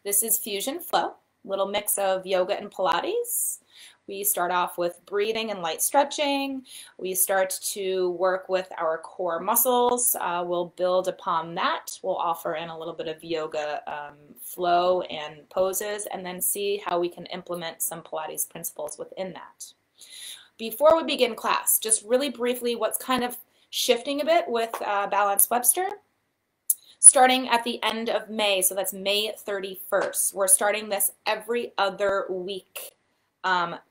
This is Fusion Flow, little mix of yoga and Pilates. We start off with breathing and light stretching. We start to work with our core muscles. We'll build upon that. We'll offer in a little bit of yoga flow and poses, and then see how we can implement some Pilates principles within that. Before we begin class, just really briefly what's kind of shifting a bit with Balanced Webster. Starting at the end of May, so that's May 31st. We're starting this every other week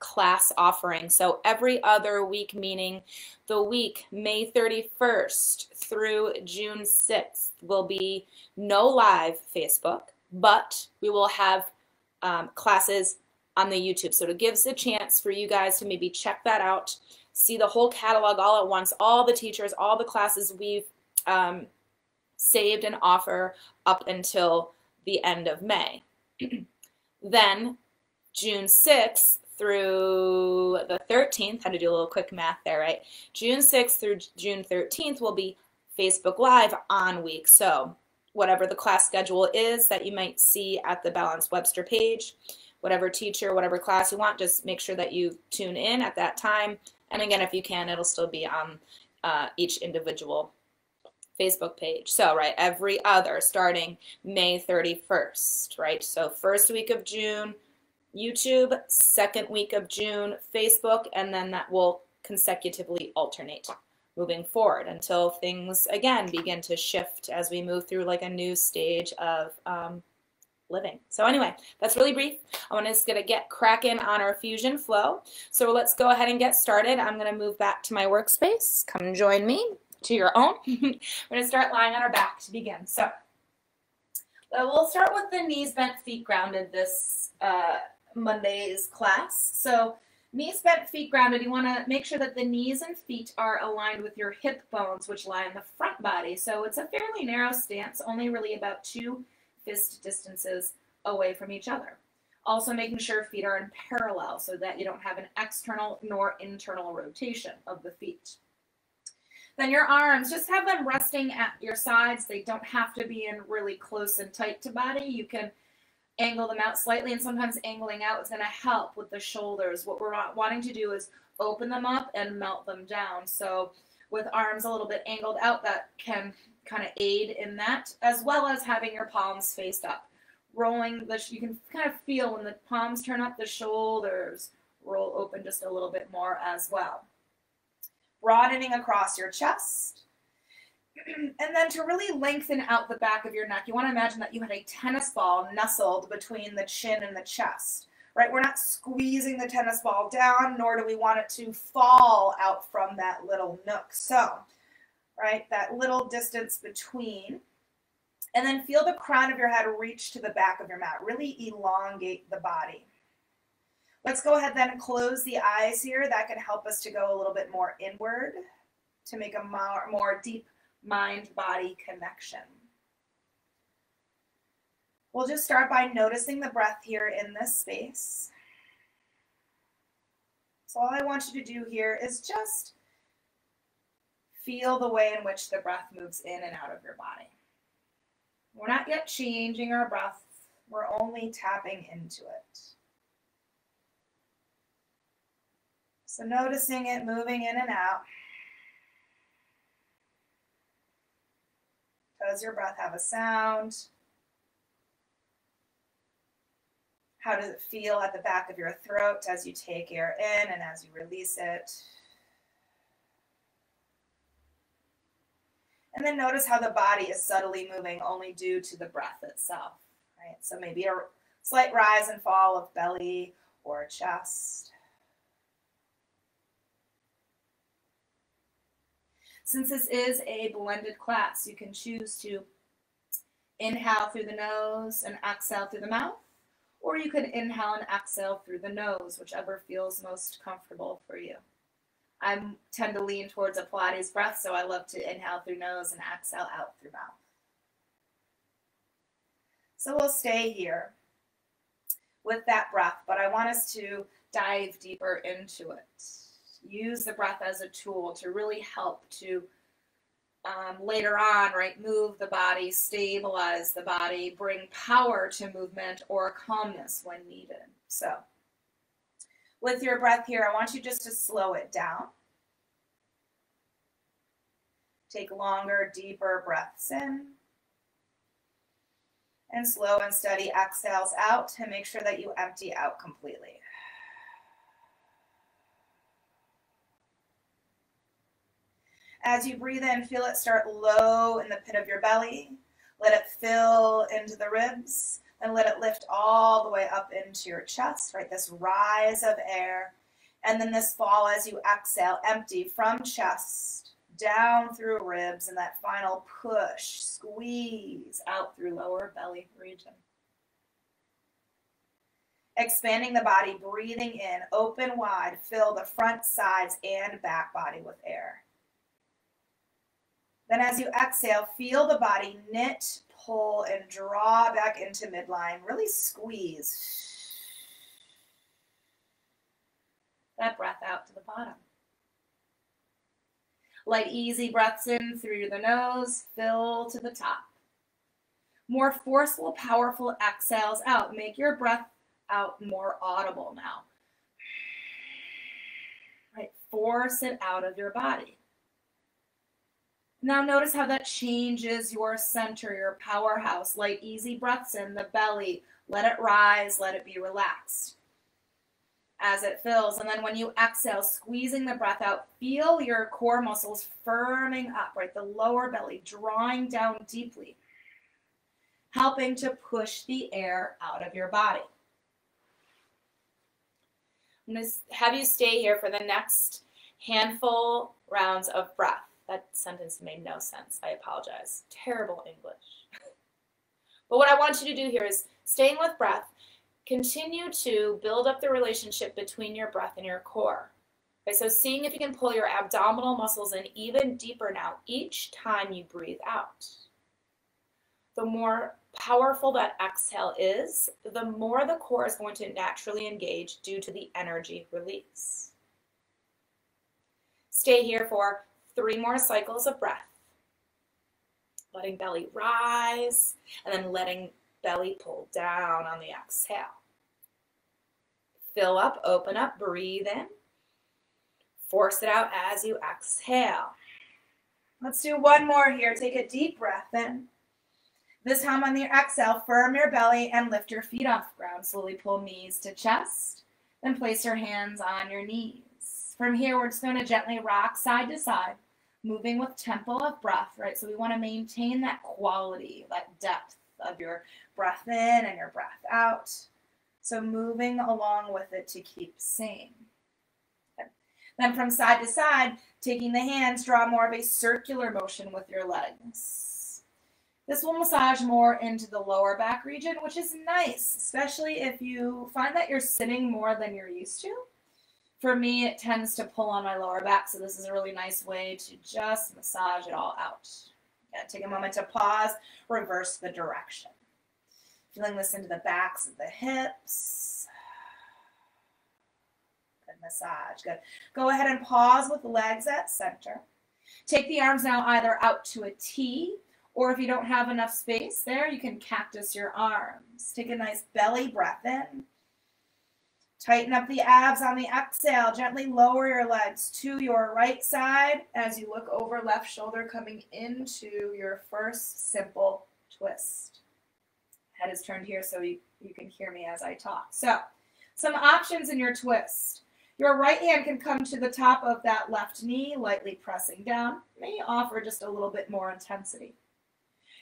class offering. So every other week, meaning the week May 31st through June 6th will be no live Facebook, but we will have classes on the YouTube. So it gives a chance for you guys to maybe check that out, see the whole catalog all at once, all the teachers, all the classes we've saved and offer up until the end of May. Then June 6th through the 13th, had to do a little quick math there, right? June 6th through June 13th will be Facebook Live on week. So whatever the class schedule is that you might see at the Balanced Webster page, whatever teacher, whatever class you want, just make sure that you tune in at that time. And again, if you can, it'll still be on each individual Facebook page. So, right, every other starting May 31st, right? So first week of June, YouTube, second week of June, Facebook, and then that will consecutively alternate moving forward until things, again, begin to shift as we move through like a new stage of living. So anyway, that's really brief. I'm just going to get cracking on our Fusion Flow. So let's go ahead and get started. I'm going to move back to my workspace. Come join me to your own. We're going to start lying on our back to begin. So we'll start with the knees bent, feet grounded this Monday's class. So knees bent, feet grounded, you want to make sure that the knees and feet are aligned with your hip bones, which lie in the front body. So it's a fairly narrow stance, only really about 2 fist distances away from each other. Also making sure feet are in parallel so that you don't have an external nor internal rotation of the feet. Then your arms, just have them resting at your sides. They don't have to be in really close and tight to body. You can angle them out slightly, and sometimes angling out is going to help with the shoulders. What we're wanting to do is open them up and melt them down. So with arms a little bit angled out, that can kind of aid in that, as well as having your palms faced up. Rolling, you can kind of feel when the palms turn up, the shoulders roll open just a little bit more as well. Broadening across your chest. And then to really lengthen out the back of your neck, you want to imagine that you had a tennis ball nestled between the chin and the chest, right? We're not squeezing the tennis ball down, nor do we want it to fall out from that little nook. So, right, that little distance between. And then feel the crown of your head reach to the back of your mat. Really elongate the body. Let's go ahead then and close the eyes here. That can help us to go a little bit more inward to make a more deep mind-body connection. We'll just start by noticing the breath here in this space. So all I want you to do here is just feel the way in which the breath moves in and out of your body. We're not yet changing our breath. We're only tapping into it. So noticing it moving in and out. Does your breath have a sound? How does it feel at the back of your throat as you take air in and as you release it? And then notice how the body is subtly moving only due to the breath itself, right? So maybe a slight rise and fall of belly or chest. Since this is a blended class, you can choose to inhale through the nose and exhale through the mouth, or you can inhale and exhale through the nose, whichever feels most comfortable for you. I tend to lean towards a Pilates breath, so I love to inhale through nose and exhale out through mouth. So we'll stay here with that breath, but I want us to dive deeper into it. Use the breath as a tool to really help to later on, right, move the body, stabilize the body, bring power to movement or calmness when needed. So with your breath here, I want you just to slow it down. Take longer, deeper breaths in. And slow and steady exhales out, and make sure that you empty out completely. As you breathe in, feel it start low in the pit of your belly. Let it fill into the ribs, and let it lift all the way up into your chest, right? This rise of air. And then this fall as you exhale, empty from chest, down through ribs, and that final push, squeeze out through lower belly region. Expanding the body, breathing in, open wide, fill the front, sides, and back body with air. Then as you exhale, feel the body knit, pull, and draw back into midline. Really squeeze that breath out to the bottom. Light, easy breaths in through the nose, fill to the top. More forceful, powerful exhales out. Make your breath out more audible now. Right, force it out of your body. Now notice how that changes your center, your powerhouse. Light, easy breaths in the belly. Let it rise, let it be relaxed as it fills. And then when you exhale, squeezing the breath out, feel your core muscles firming up, right? The lower belly drawing down deeply, helping to push the air out of your body. I'm going to have you stay here for the next handful rounds of breath. That sentence made no sense. I apologize. Terrible English. But what I want you to do here is, staying with breath, continue to build up the relationship between your breath and your core. Okay, so seeing if you can pull your abdominal muscles in even deeper now each time you breathe out. The more powerful that exhale is, the more the core is going to naturally engage due to the energy release. Stay here for 3 more cycles of breath. Letting belly rise, and then letting belly pull down on the exhale. Fill up, open up, breathe in. Force it out as you exhale. Let's do one more here. Take a deep breath in. This time on your exhale, firm your belly and lift your feet off the ground. Slowly pull knees to chest. Then place your hands on your knees. From here, we're just going to gently rock side to side, moving with tempo of breath, right? So we want to maintain that quality, that depth of your breath in and your breath out. So moving along with it to keep sane. Okay. Then from side to side, taking the hands, draw more of a circular motion with your legs. This will massage more into the lower back region, which is nice, especially if you find that you're sitting more than you're used to. For me, it tends to pull on my lower back, so this is a really nice way to just massage it all out. Take a moment to pause, reverse the direction. Feeling this into the backs of the hips. Good massage, good. Go ahead and pause with the legs at center. Take the arms now either out to a T, or if you don't have enough space there, you can cactus your arms. Take a nice belly breath in. Tighten up the abs on the exhale. Gently lower your legs to your right side as you look over left shoulder, coming into your first simple twist. Head is turned here so you can hear me as I talk. So, some options in your twist. Your right hand can come to the top of that left knee, lightly pressing down. May offer just a little bit more intensity.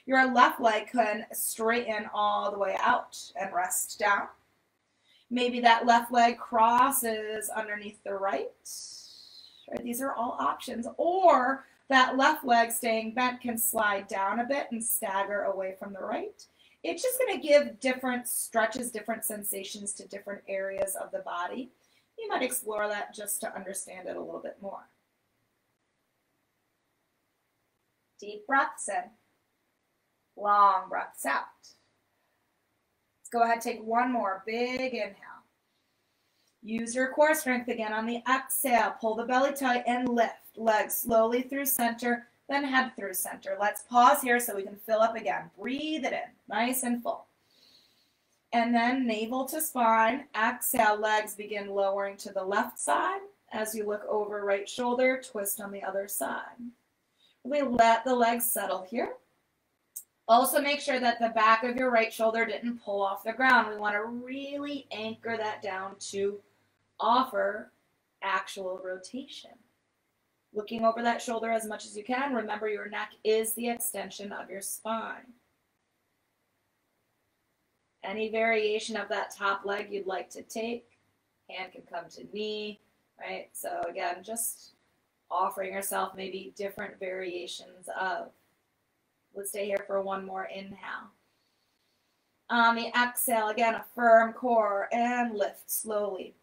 Your left leg can straighten all the way out and rest down. Maybe that left leg crosses underneath the right. Right, these are all options. Or that left leg staying bent can slide down a bit and stagger away from the right. It's just going to give different stretches, different sensations to different areas of the body. You might explore that just to understand it a little bit more. Deep breaths in. Long breaths out. Let's go ahead, take one more big inhale. Use your core strength again on the exhale. Pull the belly tight and lift. Legs slowly through center. then head through center. Let's pause here so we can fill up again. Breathe it in, nice and full. And then navel to spine. Exhale, legs begin lowering to the left side. As you look over right shoulder, twist on the other side. We let the legs settle here. Also make sure that the back of your right shoulder didn't pull off the ground. We want to really anchor that down to offer actual rotation. Looking over that shoulder as much as you can. Remember, your neck is the extension of your spine. Any variation of that top leg you'd like to take, hand can come to knee, right? So again, just offering yourself maybe different variations of. Let's stay here for one more inhale. On the exhale, again, a firm core and lift slowly.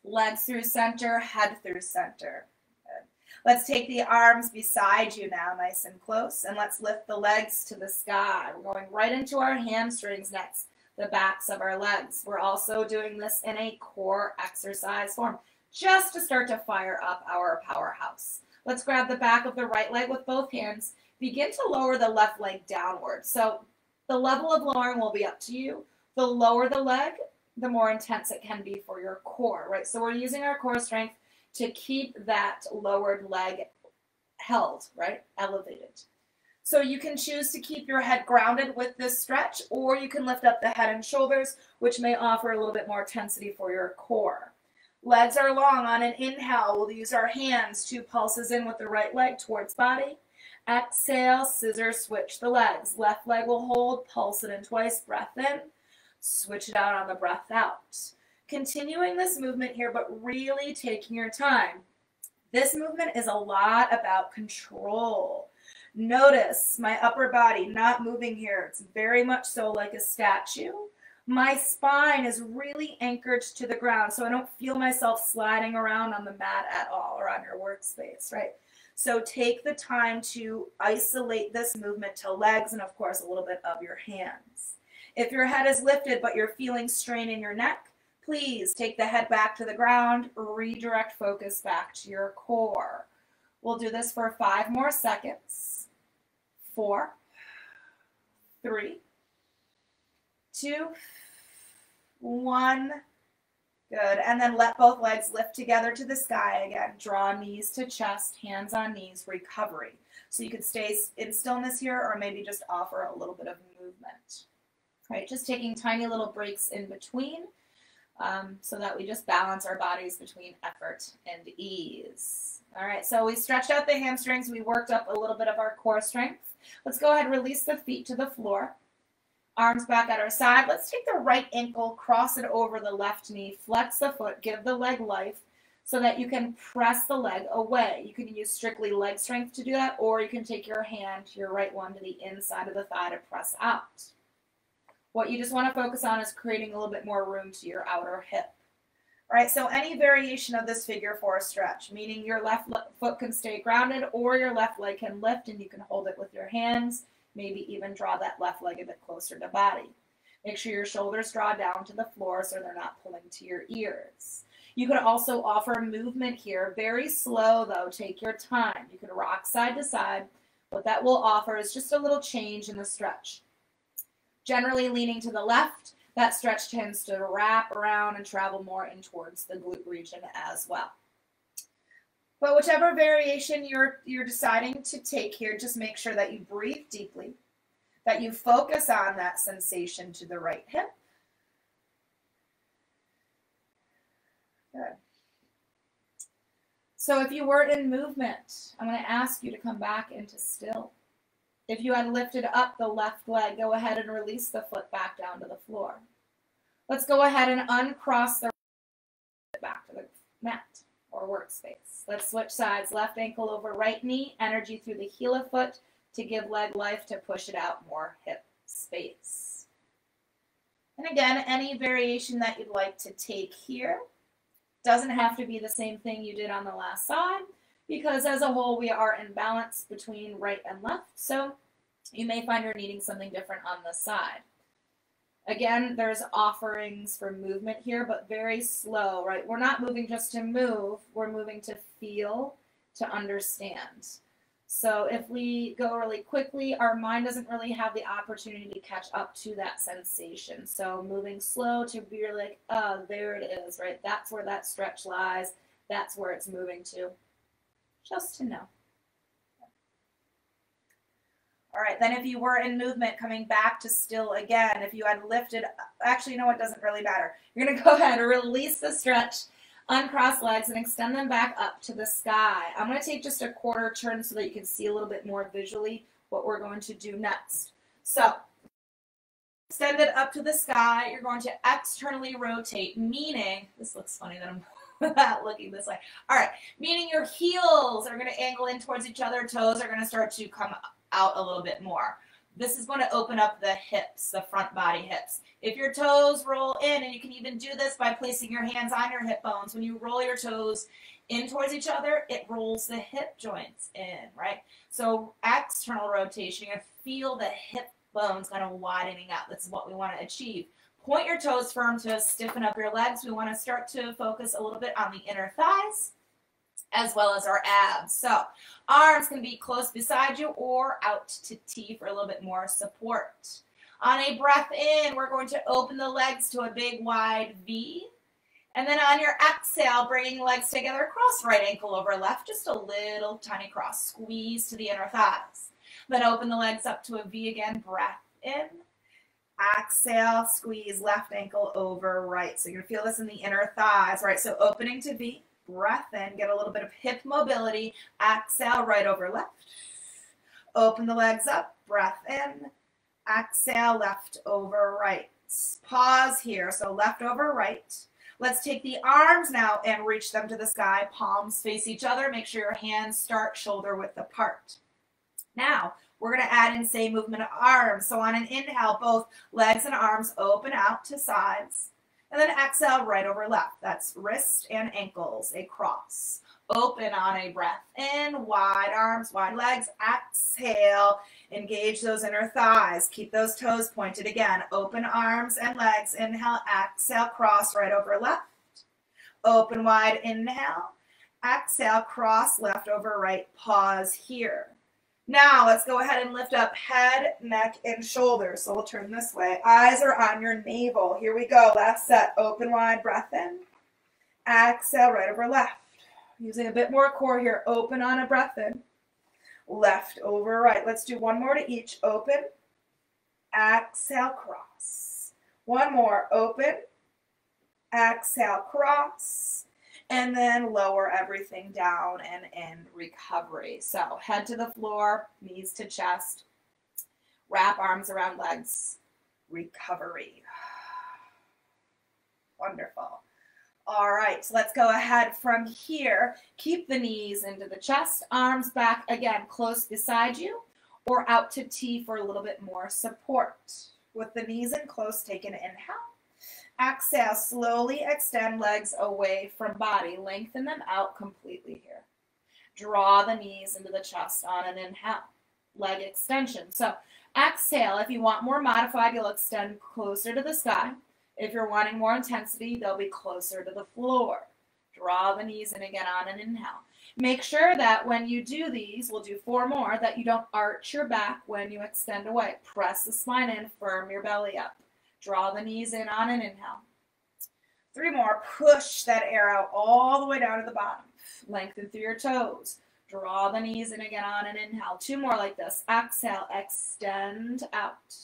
Legs through center, head through center. Good. Let's take the arms beside you now, nice and close, and let's lift the legs to the sky. We're going right into our hamstrings next, the backs of our legs. We're also doing this in a core exercise form, just to start to fire up our powerhouse. Let's grab the back of the right leg with both hands. Begin to lower the left leg downward. So the level of lowering will be up to you. The lower the leg, the more intense it can be for your core, right? So we're using our core strength to keep that lowered leg held, right? Elevated. So you can choose to keep your head grounded with this stretch, or you can lift up the head and shoulders, which may offer a little bit more intensity for your core. Legs are long. On an inhale, we'll use our hands, 2 pulses in with the right leg towards body. Exhale, scissor switch the legs. Left leg will hold, pulse it in twice, breath in, switch it out on the breath out. Continuing this movement here, but really taking your time. This movement is a lot about control. Notice my upper body not moving here. It's very much so like a statue. My spine is really anchored to the ground, so I don't feel myself sliding around on the mat at all or on your workspace, right? So take the time to isolate this movement to legs and, of course, a little bit of your hands. If your head is lifted but you're feeling strain in your neck, please take the head back to the ground, redirect focus back to your core. We'll do this for 5 more seconds. 4, 3, 2, 1. Good. And then let both legs lift together to the sky again. Draw knees to chest, hands on knees, recovery. So you could stay in stillness here or maybe just offer a little bit of movement. Right? Just taking tiny little breaks in between so that we just balance our bodies between effort and ease. All right, so we stretched out the hamstrings. We worked up a little bit of our core strength. Let's go ahead and release the feet to the floor. Arms back at our side. Let's take the right ankle, cross it over the left knee, flex the foot, give the leg life so that you can press the leg away. You can use strictly leg strength to do that, or you can take your hand, your right one, to the inside of the thigh to press out. What you just want to focus on is creating a little bit more room to your outer hip. All right, so any variation of this figure 4 stretch, meaning your left foot can stay grounded or your left leg can lift and you can hold it with your hands. Maybe even draw that left leg a bit closer to body. Make sure your shoulders draw down to the floor so they're not pulling to your ears. You could also offer movement here, very slow though, take your time. You can rock side to side. What that will offer is just a little change in the stretch. Generally leaning to the left, that stretch tends to wrap around and travel more in towards the glute region as well. But whichever variation you're deciding to take here, just make sure that you breathe deeply, that you focus on that sensation to the right hip. Good. So if you were in movement, I'm going to ask you to come back into still. If you had lifted up the left leg, go ahead and release the foot back down to the floor. Let's go ahead and uncross the right back to the mat or workspace. Let's switch sides. Left ankle over right knee, energy through the heel of foot to give leg life to push it out more hip space. And again, any variation that you'd like to take here doesn't have to be the same thing you did on the last side, because as a whole we are in balance between right and left, so you may find you're needing something different on this side. Again, there's offerings for movement here, but very slow, right? We're not moving just to move, we're moving to feel, to understand. So if we go really quickly, our mind doesn't really have the opportunity to catch up to that sensation. So moving slow to be like, oh, there it is, right? That's where that stretch lies. That's where it's moving to. Just to know. All right, then if you were in movement, coming back to still again, if you had lifted, actually, you know what, doesn't really matter. You're going to go ahead and release the stretch, uncross legs, and extend them back up to the sky. I'm going to take just a quarter turn so that you can see a little bit more visually what we're going to do next. So, extend it up to the sky. You're going to externally rotate, meaning, this looks funny that I'm looking this way. All right, meaning your heels are going to angle in towards each other, toes are going to start to come out a little bit more. This is going to open up the hips, the front body hips. If your toes roll in, and you can even do this by placing your hands on your hip bones, when you roll your toes in towards each other, it rolls the hip joints in, right? So external rotation, you're going to feel the hip bones kind of widening out. This is what we want to achieve. Point your toes firm to stiffen up your legs. We want to start to focus a little bit on the inner thighs, as well as our abs. So arms can be close beside you or out to T for a little bit more support. On a breath in, we're going to open the legs to a big wide V. And then on your exhale, bringing legs together, cross right ankle over left, just a little tiny cross. Squeeze to the inner thighs. Then open the legs up to a V again, breath in. Exhale, squeeze left ankle over right. So you're going to feel this in the inner thighs, right? So opening to V. Breath in, get a little bit of hip mobility. Exhale, right over left. Open the legs up, breath in. Exhale, left over right. Pause here, so left over right. Let's take the arms now and reach them to the sky. Palms face each other. Make sure your hands start shoulder width apart. Now, we're going to add in same movement of arms. So on an inhale, both legs and arms open out to sides. And then exhale, right over left. That's wrist and ankles, a cross. Open on a breath in, wide arms, wide legs. Exhale, engage those inner thighs. Keep those toes pointed again. Open arms and legs. Inhale, exhale, cross right over left. Open wide, inhale. Exhale, cross left over right. Pause here. Now, let's go ahead and lift up head, neck, and shoulders. So we'll turn this way. Eyes are on your navel. Here we go. Last set. Open wide, breath in. Exhale, right over left. Using a bit more core here. Open on a breath in. Left over right. Let's do one more to each. Open. Exhale, cross. One more. Open. Exhale, cross. And then lower everything down and end recovery. So head to the floor, knees to chest, wrap arms around legs, recovery. Wonderful. All right, so let's go ahead from here. Keep the knees into the chest, arms back again, close beside you, or out to T for a little bit more support. With the knees in close, take an inhale. Exhale, slowly extend legs away from body. Lengthen them out completely here. Draw the knees into the chest on an inhale. Leg extension. So exhale, if you want more modified, you'll extend closer to the sky. If you're wanting more intensity, they'll be closer to the floor. Draw the knees in again on an inhale. Make sure that when you do these, we'll do 4 more, that you don't arch your back when you extend away. Press the spine in, firm your belly up. Draw the knees in on an inhale. 3 more. Push that air out all the way down to the bottom. Lengthen through your toes. Draw the knees in again on an inhale. 2 more like this. Exhale, extend out.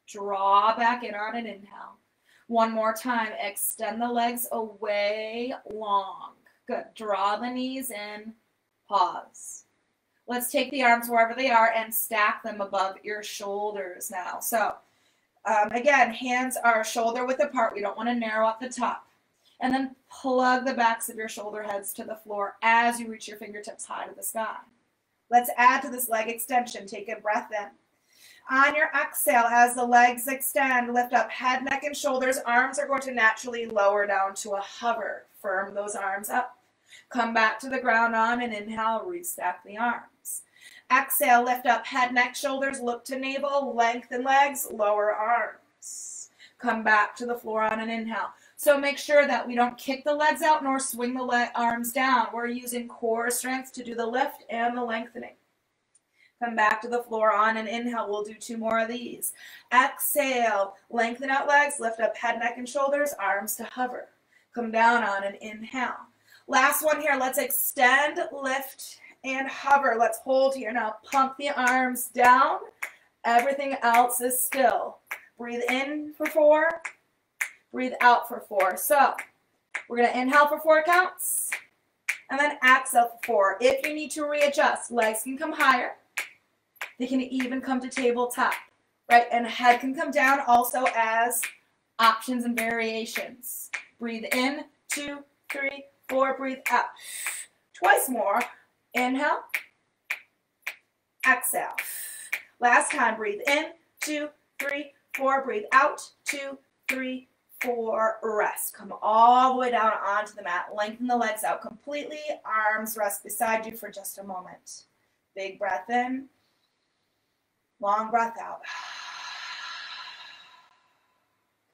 Draw back in on an inhale. 1 more time. Extend the legs away long. Good. Draw the knees in. Pause. Let's take the arms wherever they are and stack them above your shoulders now. So again, hands are shoulder width apart. We don't want to narrow at the top. And then plug the backs of your shoulder heads to the floor as you reach your fingertips high to the sky. Let's add to this leg extension. Take a breath in. On your exhale, as the legs extend, lift up head, neck, and shoulders. Arms are going to naturally lower down to a hover. Firm those arms up. Come back to the ground on an inhale. Restack the arms. Exhale, lift up head, neck, shoulders, look to navel, lengthen legs, lower arms. Come back to the floor on an inhale. So make sure that we don't kick the legs out nor swing the arms down. We're using core strength to do the lift and the lengthening. Come back to the floor. On an inhale, we'll do 2 more of these. Exhale, lengthen out legs, lift up head, neck, and shoulders, arms to hover. Come down on an inhale. Last one here. Let's extend, lift, and hover. Let's hold here. Now pump the arms down. Everything else is still. Breathe in for 4. Breathe out for 4. So we're going to inhale for 4 counts. And then exhale for 4. If you need to readjust, legs can come higher. They can even come to tabletop, right? And head can come down also as options and variations. Breathe in, 2, 3, 4. Breathe out. Twice more. Inhale. Exhale. Last time. Breathe in, 2, 3, 4. Breathe out. 2, 3, 4. Rest. Come all the way down onto the mat. Lengthen the legs out completely. Arms rest beside you for just a moment. Big breath in. Long breath out.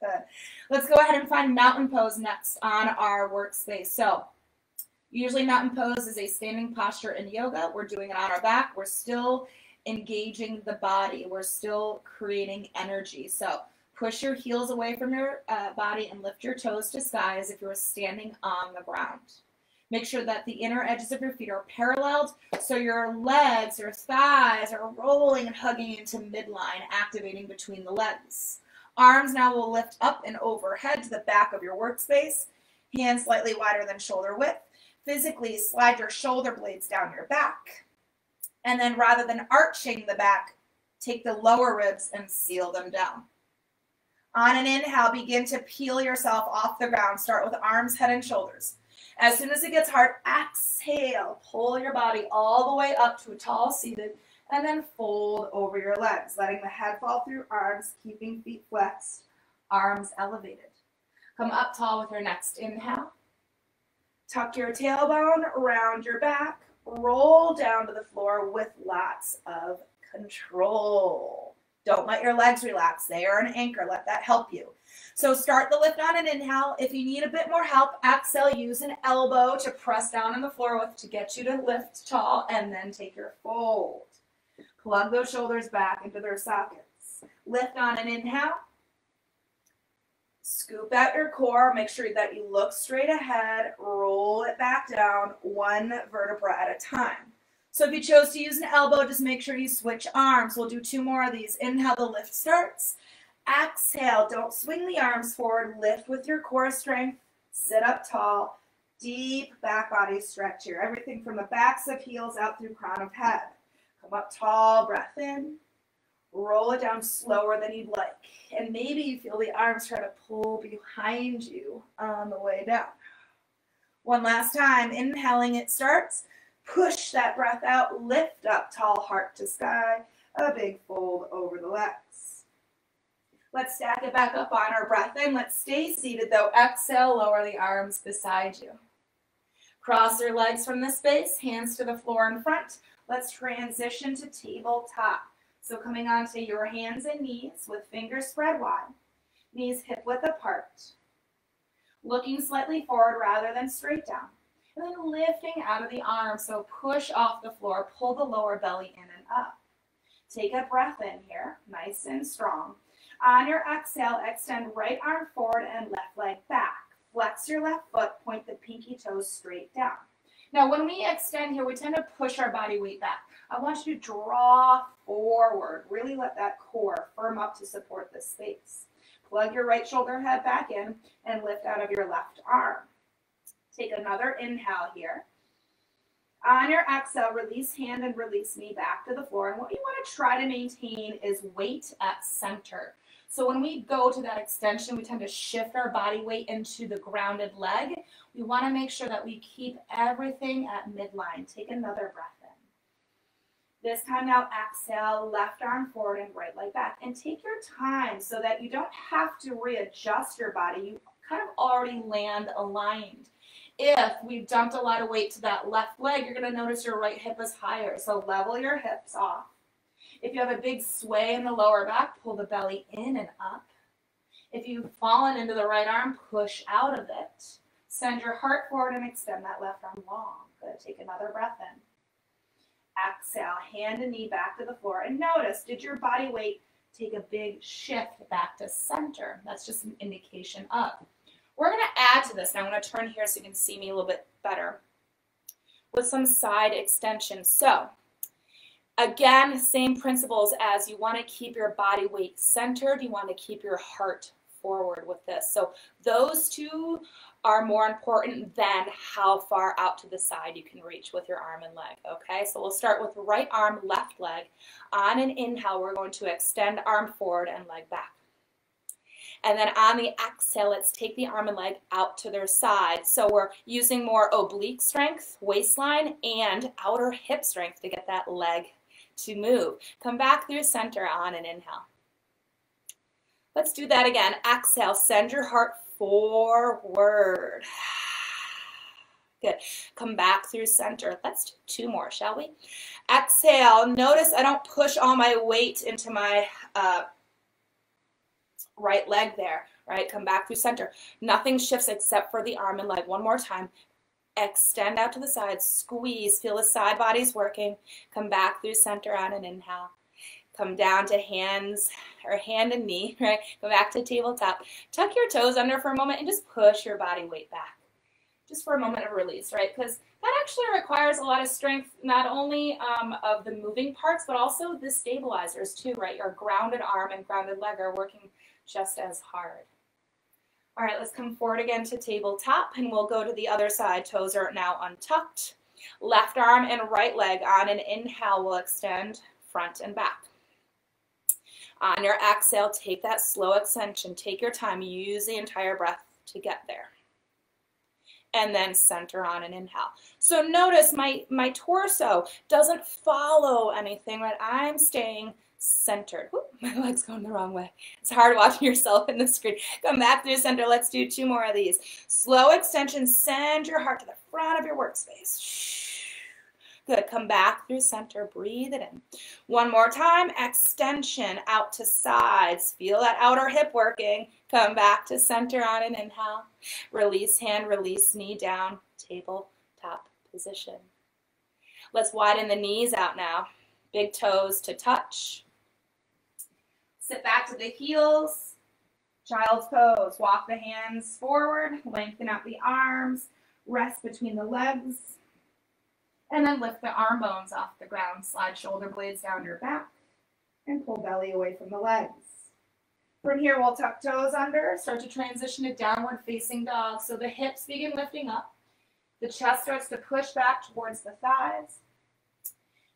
Good. Let's go ahead and find mountain pose next on our workspace. So usually mountain pose is a standing posture in yoga. We're doing it on our back. We're still engaging the body. We're still creating energy. So push your heels away from your body and lift your toes to sky as if you were standing on the ground. Make sure that the inner edges of your feet are paralleled, so your legs, your thighs are rolling and hugging into midline, activating between the legs. Arms now will lift up and overhead to the back of your workspace. Hands slightly wider than shoulder width. Physically slide your shoulder blades down your back. And then rather than arching the back, take the lower ribs and seal them down. On an inhale, begin to peel yourself off the ground. Start with arms, head, and shoulders. As soon as it gets hard, exhale. Pull your body all the way up to a tall seated, and then fold over your legs, letting the head fall through arms, keeping feet flexed, arms elevated. Come up tall with your next inhale. Tuck your tailbone around your back. Roll down to the floor with lots of control. Don't let your legs relax. They are an anchor. Let that help you. So start the lift on an inhale. If you need a bit more help, exhale. Use an elbow to press down on the floor with to get you to lift tall, and then take your fold. Plug those shoulders back into their sockets. Lift on an inhale. Scoop out your core. Make sure that you look straight ahead. Roll it back down, one vertebra at a time. So if you chose to use an elbow, just make sure you switch arms. We'll do 2 more of these. Inhale, the lift starts. Exhale, don't swing the arms forward. Lift with your core strength. Sit up tall. Deep back body stretch here. Everything from the backs of heels out through crown of head. Come up tall, breath in. Roll it down slower than you'd like. And maybe you feel the arms try to pull behind you on the way down. One last time. Inhaling, it starts. Push that breath out, lift up, tall, heart to sky, a big fold over the legs. Let's stack it back up on our breath in. Let's stay seated though. Exhale, lower the arms beside you. Cross your legs from the space, hands to the floor in front. Let's transition to tabletop. So coming onto your hands and knees with fingers spread wide, knees hip width apart. Looking slightly forward rather than straight down. And then lifting out of the arms, so push off the floor, pull the lower belly in and up. Take a breath in here, nice and strong. On your exhale, extend right arm forward and left leg back. Flex your left foot, point the pinky toes straight down. Now when we extend here, we tend to push our body weight back. I want you to draw forward, really let that core firm up to support the space. Plug your right shoulder head back in and lift out of your left arm. Take another inhale here. On your exhale, release hand and release knee back to the floor. And what you want to try to maintain is weight at center. So when we go to that extension, we tend to shift our body weight into the grounded leg. We want to make sure that we keep everything at midline. Take another breath in. This time now, exhale, left arm forward and right leg back. And take your time so that you don't have to readjust your body. You kind of already land aligned. If we've dumped a lot of weight to that left leg, you're going to notice your right hip is higher. So level your hips off. If you have a big sway in the lower back, pull the belly in and up. If you've fallen into the right arm, push out of it. Send your heart forward and extend that left arm long. Good. Take another breath in. Exhale, hand and knee back to the floor. And notice, did your body weight take a big shift back to center? That's just an indication of. We're going to add to this. Now I'm going to turn here so you can see me a little bit better with some side extensions. So again, same principles as you want to keep your body weight centered. You want to keep your heart forward with this. So those two are more important than how far out to the side you can reach with your arm and leg, okay? So we'll start with right arm, left leg. On an inhale, we're going to extend arm forward and leg back. And then on the exhale, let's take the arm and leg out to their side. So we're using more oblique strength, waistline, and outer hip strength to get that leg to move. Come back through center on an inhale. Let's do that again. Exhale, send your heart forward. Good. Come back through center. Let's do two more, shall we? Exhale. Notice I don't push all my weight into my right leg there, right? Come back through center. Nothing shifts except for the arm and leg. One more time. Extend out to the side. Squeeze. Feel the side bodies working. Come back through center on an inhale. Come down to hands or hand and knee, right? Go back to tabletop. Tuck your toes under for a moment and just push your body weight back. Just for a moment of release, right? Because that actually requires a lot of strength, not only of the moving parts, but also the stabilizers too, right? Your grounded arm and grounded leg are working just as hard. All right, let's come forward again to tabletop, and we'll go to the other side. Toes are now untucked. Left arm and right leg on an inhale will extend front and back. On your exhale, take that slow extension. Take your time. Use the entire breath to get there. And then center on an inhale. So notice my torso doesn't follow anything, but I'm staying centered. Whoop, my leg's going the wrong way. It's hard watching yourself in the screen. Come back through center. Let's do two more of these. Slow extension. Send your heart to the front of your workspace. Good. Come back through center. Breathe it in. One more time. Extension out to sides. Feel that outer hip working. Come back to center on an inhale. Release hand, release knee down. Tabletop position. Let's widen the knees out now. Big toes to touch. Sit back to the heels. Child's pose. Walk the hands forward. Lengthen out the arms. Rest between the legs. And then lift the arm bones off the ground. Slide shoulder blades down your back and pull belly away from the legs. From here, we'll tuck toes under, start to transition to downward facing dog. So the hips begin lifting up. The chest starts to push back towards the thighs.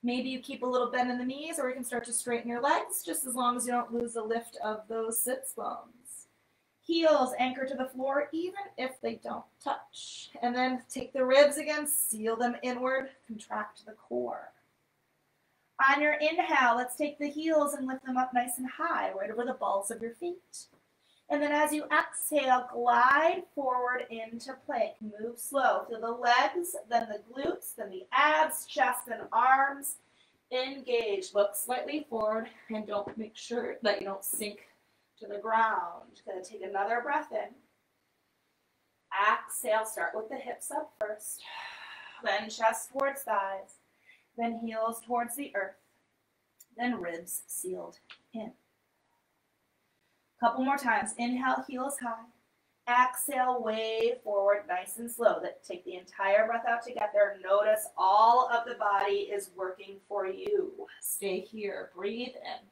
Maybe you keep a little bend in the knees, or you can start to straighten your legs, just as long as you don't lose the lift of those sits bones. Heels anchor to the floor, even if they don't touch. And then take the ribs again, seal them inward, contract the core. On your inhale, let's take the heels and lift them up nice and high, right over the balls of your feet. And then as you exhale, glide forward into plank. Move slow. Feel the legs, then the glutes, then the abs, chest, and arms. Engage. Look slightly forward, and don't make sure that you don't sink to the ground. Gonna take another breath in. Exhale, start with the hips up first. Then chest towards thighs. Then heels towards the earth. Then ribs sealed in. Couple more times. Inhale, heels high. Exhale, wave forward nice and slow. Take the entire breath out together. Notice all of the body is working for you. Stay here. Breathe in.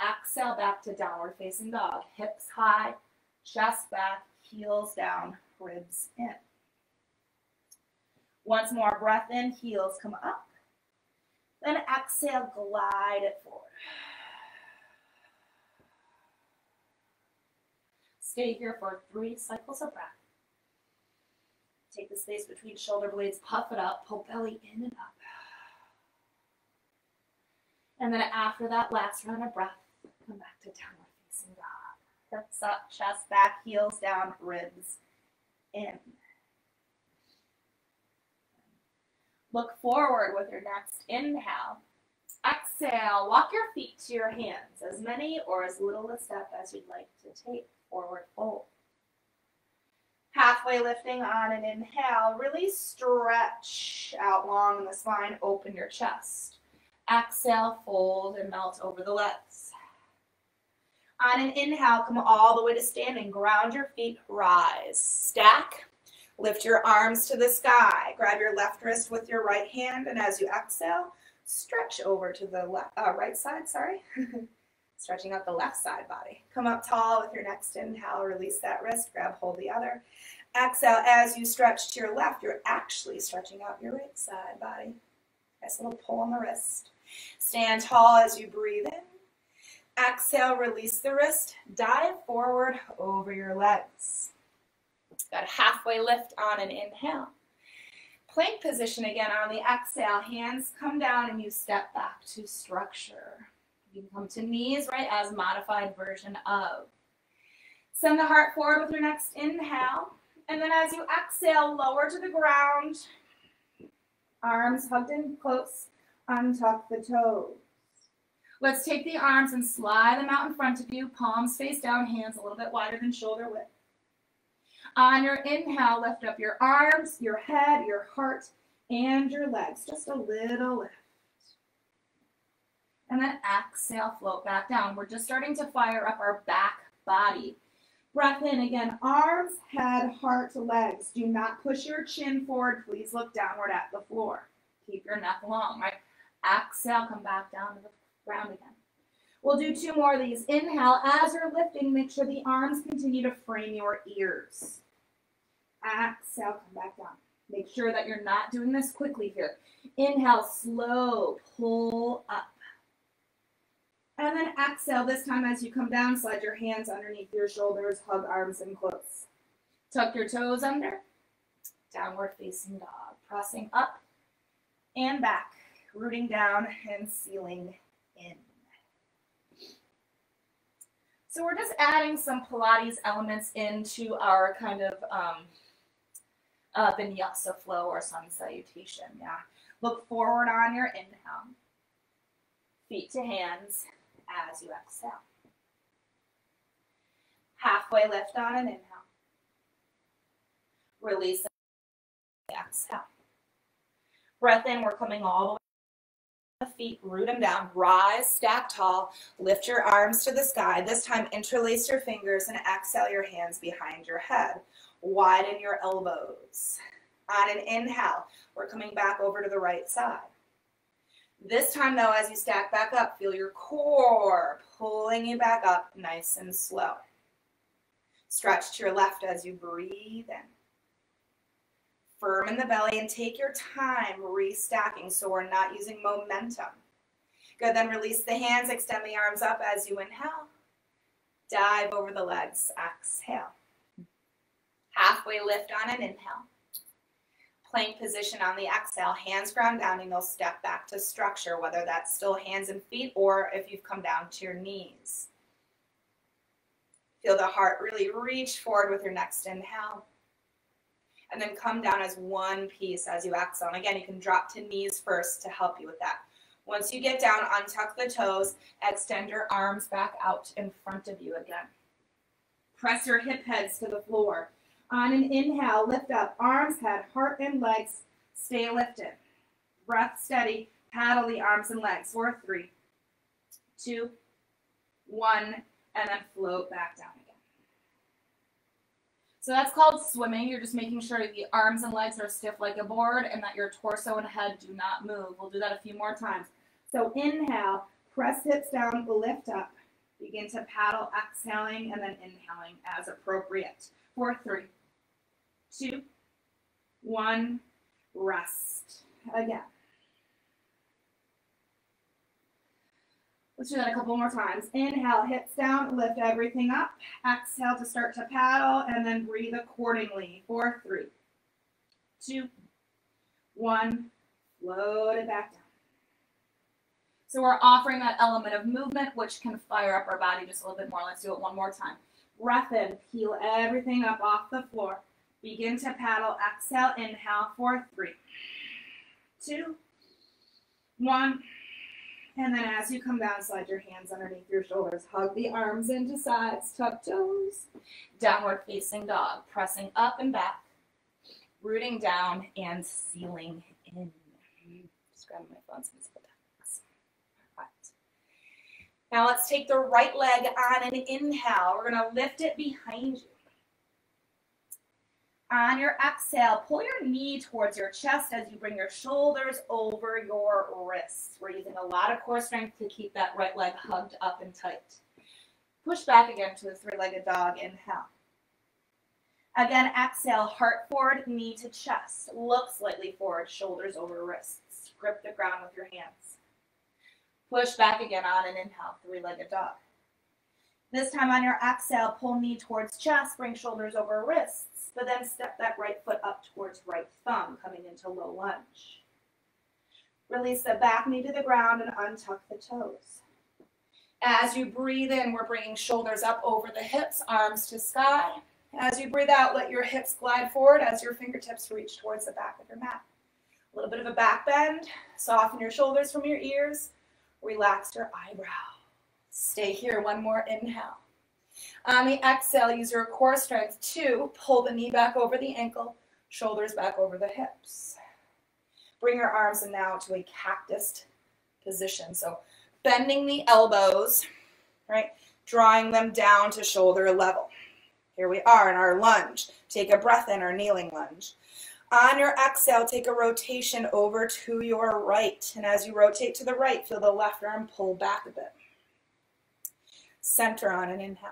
Exhale back to downward facing dog. Hips high, chest back, heels down, ribs in. Once more, breath in, heels come up. Then exhale, glide it forward. Stay here for 3 cycles of breath. Take the space between shoulder blades, puff it up, pull belly in and up. And then after that last round of breath, come back to downward facing dog. Hips up, chest back, heels down, ribs in. Look forward with your next inhale. Exhale, walk your feet to your hands, as many or as little a step as you'd like to take. Forward fold. Halfway Halfway lifting on an inhale, really stretch out long in the spine, open your chest. Exhale, fold and melt over the legs. On an inhale, come all the way to standing, ground your feet, rise, stack, lift your arms to the sky, grab your left wrist with your right hand, and as you exhale, stretch over to the right side, stretching out the left side body. Come up tall with your next inhale, release that wrist, grab hold the other. Exhale, as you stretch to your left, you're actually stretching out your right side body. Nice little pull on the wrist. Stand tall as you breathe in. Exhale, release the wrist, dive forward over your legs. Got a halfway lift on an inhale. Plank position again on the exhale. Hands come down and you step back to structure. You can come to knees, right, as modified version of. Send the heart forward with your next inhale. And then as you exhale, lower to the ground. Arms hugged in close. Untuck the toes. Let's take the arms and slide them out in front of you. Palms face down, hands a little bit wider than shoulder width. On your inhale, lift up your arms, your head, your heart, and your legs. Just a little lift. And then exhale, float back down. We're just starting to fire up our back body. Breath in again, arms, head, heart, legs. Do not push your chin forward. Please look downward at the floor. Keep your neck long, right? Exhale, come back down to the ground again. We'll do 2 more of these. Inhale, as you're lifting, make sure the arms continue to frame your ears. Exhale, come back down. Make sure that you're not doing this quickly here. Inhale, slow, pull up. And then exhale, this time as you come down, slide your hands underneath your shoulders, hug arms in close. Tuck your toes under, downward facing dog. Pressing up and back, rooting down and sealing in. So we're just adding some Pilates elements into our kind of vinyasa flow or sun salutation. Yeah. Look forward on your inhale. Feet to hands as you exhale. Halfway lift on an inhale. Release the exhale. Breath in, we're coming all the way to the feet, root them down, rise, stack tall, lift your arms to the sky. This time interlace your fingers and exhale your hands behind your head. Widen your elbows. On an inhale, we're coming back over to the right side. This time though, as you stack back up, feel your core pulling you back up nice and slow. Stretch to your left as you breathe in. Firm in the belly and take your time restacking so we're not using momentum. Good, then release the hands, extend the arms up as you inhale. Dive over the legs, exhale. Halfway lift on an inhale. Plank position on the exhale, hands ground down and you'll step back to structure, whether that's still hands and feet or if you've come down to your knees. Feel the heart really reach forward with your next inhale. And then come down as one piece as you exhale. And again, you can drop to knees first to help you with that. Once you get down, untuck the toes, extend your arms back out in front of you again. Press your hip heads to the floor. On an inhale, lift up, arms, head, heart, and legs. Stay lifted. Breath steady. Paddle the arms and legs for 3, 2, 1, and then float back down again. So that's called swimming. You're just making sure the arms and legs are stiff like a board and that your torso and head do not move. We'll do that a few more times. So inhale, press hips down, lift up. Begin to paddle, exhaling, and then inhaling as appropriate. For 3, 2, 1, rest. Again. Let's do that a couple more times. Inhale, hips down, lift everything up. Exhale to start to paddle, and then breathe accordingly. For 3, 2, 1, float it back down. So we're offering that element of movement, which can fire up our body just a little bit more. Let's do it one more time. Breath in, peel everything up off the floor. Begin to paddle, exhale, inhale for 3, 2, 1, And then as you come down, slide your hands underneath your shoulders. Hug the arms into sides, tuck toes. Downward facing dog, pressing up and back, rooting down and sealing in. Just grabbing my phone so I can see the text. All right. Now let's take the right leg on an inhale. We're going to lift it behind you. On your exhale, pull your knee towards your chest as you bring your shoulders over your wrists. We're using a lot of core strength to keep that right leg hugged up and tight. Push back again to the three-legged dog. Inhale. Again, exhale, heart forward, knee to chest. Look slightly forward, shoulders over wrists. Grip the ground with your hands. Push back again on an inhale, three-legged dog. This time on your exhale, pull knee towards chest, bring shoulders over wrists, but then step that right foot up towards right thumb, coming into low lunge. Release the back knee to the ground and untuck the toes. As you breathe in, we're bringing shoulders up over the hips, arms to sky. As you breathe out, let your hips glide forward as your fingertips reach towards the back of your mat. A little bit of a back bend. Soften your shoulders from your ears. Relax your eyebrows. Stay here. One more inhale. On the exhale, use your core strength to pull the knee back over the ankle, shoulders back over the hips. Bring your arms in now to a cactus position. So bending the elbows, right? Drawing them down to shoulder level. Here we are in our lunge. Take a breath in our kneeling lunge. On your exhale, take a rotation over to your right. And as you rotate to the right, feel the left arm pull back a bit. Center on an inhale.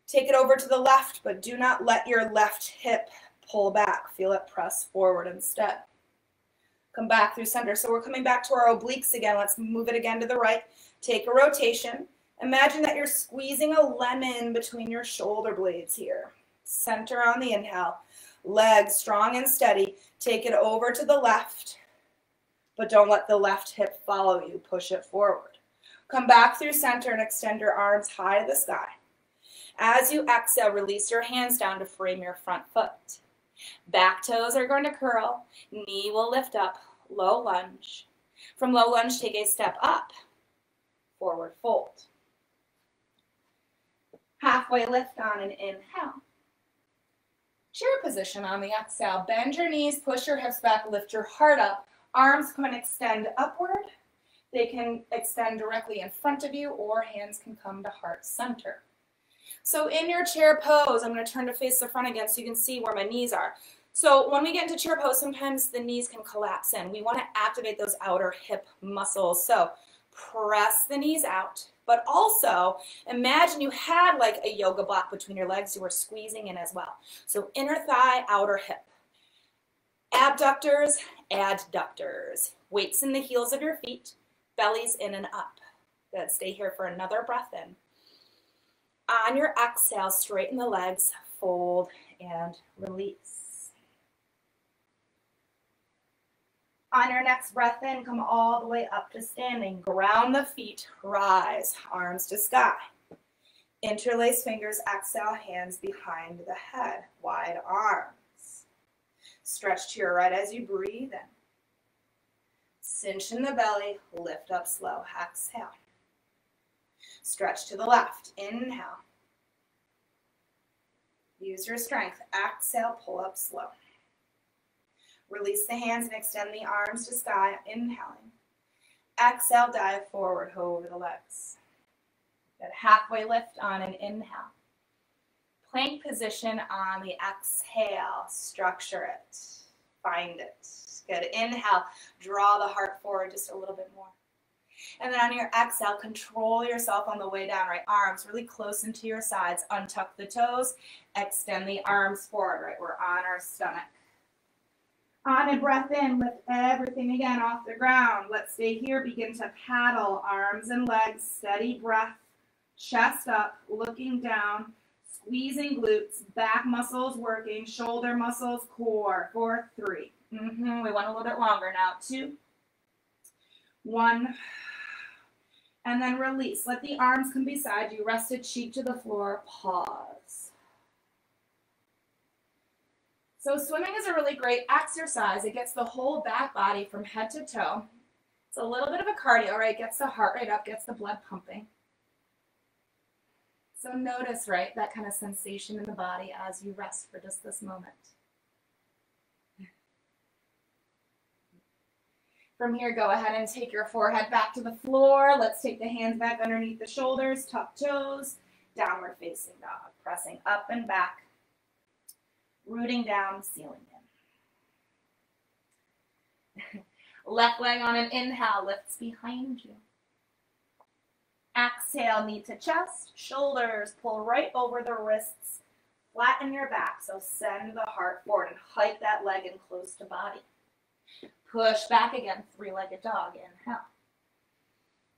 Take it over to the left, but do not let your left hip pull back. Feel it press forward instead. Come back through center. So we're coming back to our obliques again. Let's move it again to the right. Take a rotation. Imagine that you're squeezing a lemon between your shoulder blades here. Center on the inhale. Legs strong and steady. Take it over to the left, but don't let the left hip follow you. Push it forward. Come back through center and extend your arms high to the sky. As you exhale, release your hands down to frame your front foot. Back toes are going to curl. Knee will lift up. Low lunge. From low lunge, take a step up. Forward fold. Halfway lift on an inhale. Chair position on the exhale. Bend your knees, push your hips back, lift your heart up. Arms can extend upward. They can extend directly in front of you, or hands can come to heart center. So in your chair pose, I'm going to turn to face the front again so you can see where my knees are. So when we get into chair pose, sometimes the knees can collapse in. We want to activate those outer hip muscles. So press the knees out, but also imagine you had like a yoga block between your legs. You were squeezing in as well. So inner thigh, outer hip. Abductors, adductors. Weights in the heels of your feet. Bellies in and up. Good. Stay here for another breath in. On your exhale, straighten the legs, fold, and release. On your next breath in, come all the way up to standing. Ground the feet, rise, arms to sky. Interlace fingers, exhale, hands behind the head, wide arms. Stretch to your right as you breathe in. Cinch in the belly, lift up slow, exhale. Stretch to the left, inhale. Use your strength, exhale, pull up slow. Release the hands and extend the arms to sky, inhaling. Exhale, dive forward, over the legs. Good. Halfway lift on an inhale. Plank position on the exhale, structure it, find it. Good. Inhale, draw the heart forward just a little bit more. And then on your exhale, control yourself on the way down, right? Arms really close into your sides. Untuck the toes. Extend the arms forward, right? We're on our stomach. On a breath in, lift everything again off the ground. Let's stay here. Begin to paddle, arms and legs, steady breath. Chest up, looking down, squeezing glutes, back muscles working, shoulder muscles, core. 4, 3. We went a little bit longer now. 2, 1, and then release. Let the arms come beside you. Rest a cheek to the floor. Pause. So swimming is a really great exercise. It gets the whole back body from head to toe It's a little bit of a cardio, right? Gets the heart rate up, gets the blood pumping. So notice, right, that kind of sensation in the body as you rest for just this moment. From here, go ahead and take your forehead back to the floor. Let's take the hands back underneath the shoulders, tuck toes, downward facing dog. Pressing up and back, rooting down, sealing in. Left leg on an inhale lifts behind you. Exhale, knee to chest, shoulders pull right over the wrists, flatten your back, so send the heart forward and hike that leg in close to body. Push back again, three-legged dog, inhale.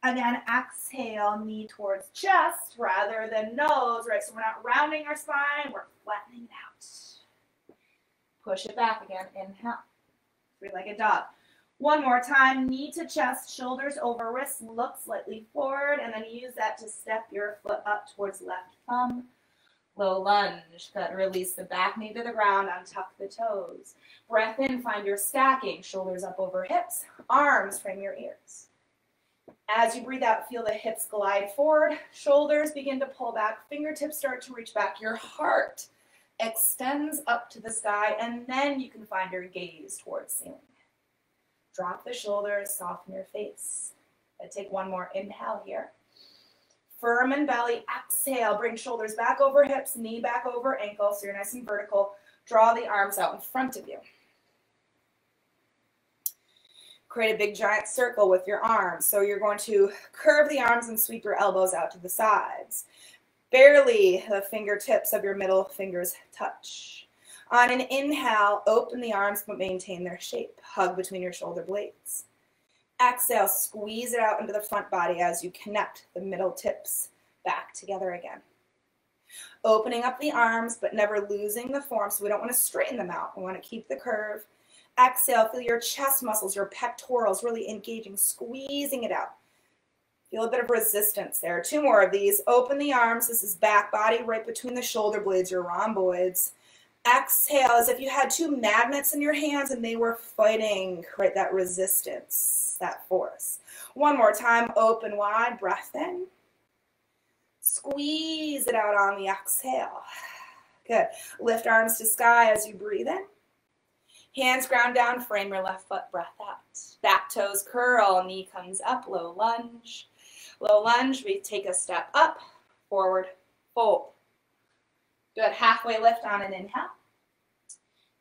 Again, exhale, knee towards chest rather than nose, right? So we're not rounding our spine, we're flattening it out. Push it back again, inhale. Three-legged dog. One more time, knee to chest, shoulders over wrists, look slightly forward, and then use that to step your foot up towards left thumb. Low lunge, good. Release the back knee to the ground, untuck the toes. Breath in, find your stacking, shoulders up over hips, arms frame your ears. As you breathe out, feel the hips glide forward, shoulders begin to pull back, fingertips start to reach back, your heart extends up to the sky, and then you can find your gaze towards ceiling. Drop the shoulders, soften your face. Take one more inhale here. Firm in belly, exhale, bring shoulders back over hips, knee back over ankle, so you're nice and vertical. Draw the arms out in front of you. Create a big giant circle with your arms. So you're going to curve the arms and sweep your elbows out to the sides. Barely the fingertips of your middle fingers touch. On an inhale, open the arms but maintain their shape. Hug between your shoulder blades. Exhale, squeeze it out into the front body as you connect the middle tips back together again. Opening up the arms but never losing the form, so we don't want to straighten them out. We want to keep the curve. Exhale, feel your chest muscles, your pectorals really engaging, squeezing it out. Feel a bit of resistance there. Two more of these. Open the arms. This is back body right between the shoulder blades, your rhomboids. Exhale as if you had two magnets in your hands and they were fighting, right, that resistance, that force. One more time, open wide, breath in. Squeeze it out on the exhale. Good. Lift arms to sky as you breathe in. Hands ground down, frame your left foot, breath out. Back toes curl, knee comes up, low lunge. Low lunge, we take a step up, forward, fold. Good, halfway lift on an inhale.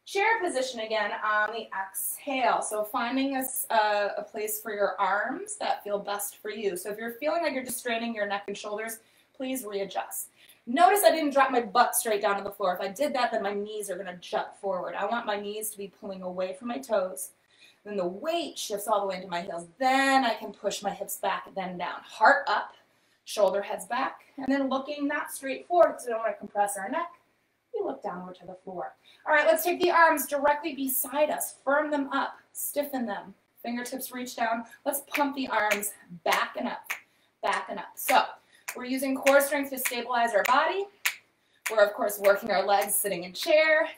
Chair position again on the exhale. So finding a place for your arms that feel best for you. So if you're feeling like you're just straining your neck and shoulders, please readjust. Notice I didn't drop my butt straight down to the floor. If I did that, then my knees are gonna jut forward. I want my knees to be pulling away from my toes. Then the weight shifts all the way into my heels. Then I can push my hips back, then down. Heart up, shoulder heads back, and then looking not straight forward because we don't want to compress our neck. We look downward to the floor. All right, let's take the arms directly beside us. Firm them up, stiffen them. Fingertips reach down. Let's pump the arms back and up, back and up. So we're using core strength to stabilize our body. We're, of course, working our legs sitting in chair.